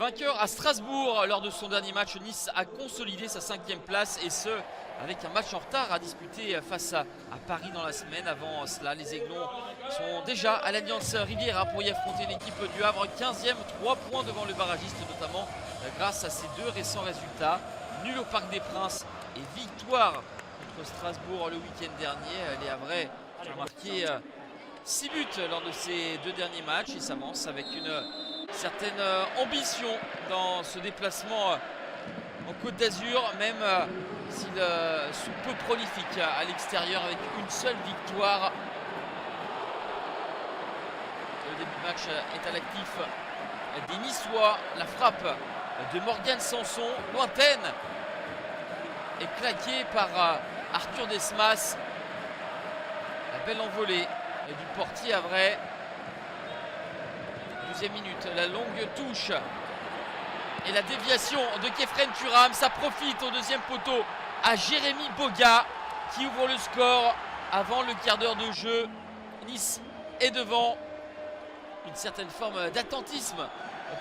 Vainqueur à Strasbourg lors de son dernier match, Nice a consolidé sa 5e place et ce, avec un match en retard à disputer face à Paris dans la semaine. Avant cela, les Aiglons sont déjà à l'Alliance Riviera pour y affronter une équipe du Havre 15e, 3 points devant le barragiste, notamment grâce à ses 2 récents résultats. Nul au Parc des Princes et victoire contre Strasbourg le week-end dernier. Les Havrais ont marqué 6 buts lors de ces 2 derniers matchs et s'avancent avec une certaine ambition dans ce déplacement en Côte d'Azur, même s'ils sont peu prolifiques à l'extérieur avec une seule victoire. Le début de match est à l'actif des Niçois. La frappe de Morgan Sanson, lointaine, est claquée par Arthur Desmas. La belle envolée du portier havrais. 12e minute, la longue touche et la déviation de Kefren Turam. Ça profite au 2e poteau à Jérémy Boga qui ouvre le score avant le quart d'heure de jeu. Nice est devant. Une certaine forme d'attentisme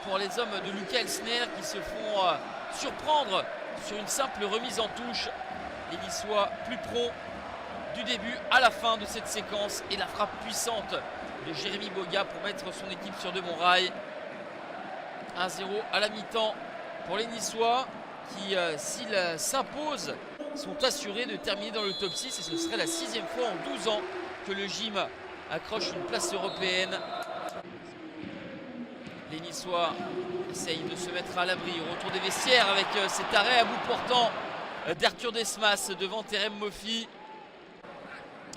pour les hommes de Luca Elsner qui se font surprendre sur une simple remise en touche. Les Niçois plus prompts du début à la fin de cette séquence et la frappe puissante de Jérémy Boga pour mettre son équipe sur de bons rails. 1-0 à la mi-temps pour les Niçois qui, s'ils s'imposent, sont assurés de terminer dans le top 6 et ce serait la 6e fois en 12 ans que le gym accroche une place européenne. Les Niçois essayent de se mettre à l'abri au retour des vestiaires avec cet arrêt à bout portant d'Arthur Desmas devant Terem Moffi.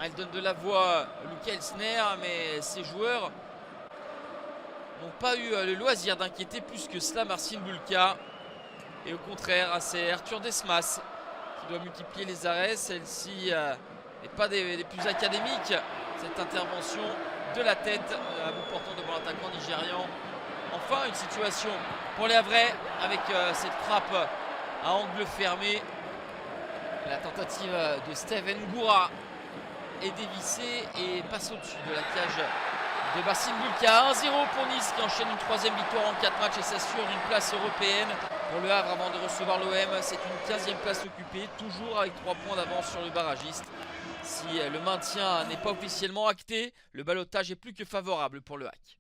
Elle donne de la voix à Luca Elsner, mais ses joueurs n'ont pas eu le loisir d'inquiéter plus que cela Marcin Bulka. Et au contraire, c'est Arthur Desmas qui doit multiplier les arrêts. Celle-ci n'est pas des plus académiques. Cette intervention de la tête à bout portant devant l'attaquant nigérian. Enfin, une situation pour les Havrais avec cette frappe à angle fermé. La tentative de Steven Goura est dévissée et passe au-dessus de la cage de Marcin Bulka. 1-0 pour Nice qui enchaîne une 3e victoire en 4 matchs et s'assure d'une place européenne. Pour le Havre avant de recevoir l'OM, c'est une 15e place occupée, toujours avec 3 points d'avance sur le barragiste. Si le maintien n'est pas officiellement acté, le ballottage est plus que favorable pour le HAC.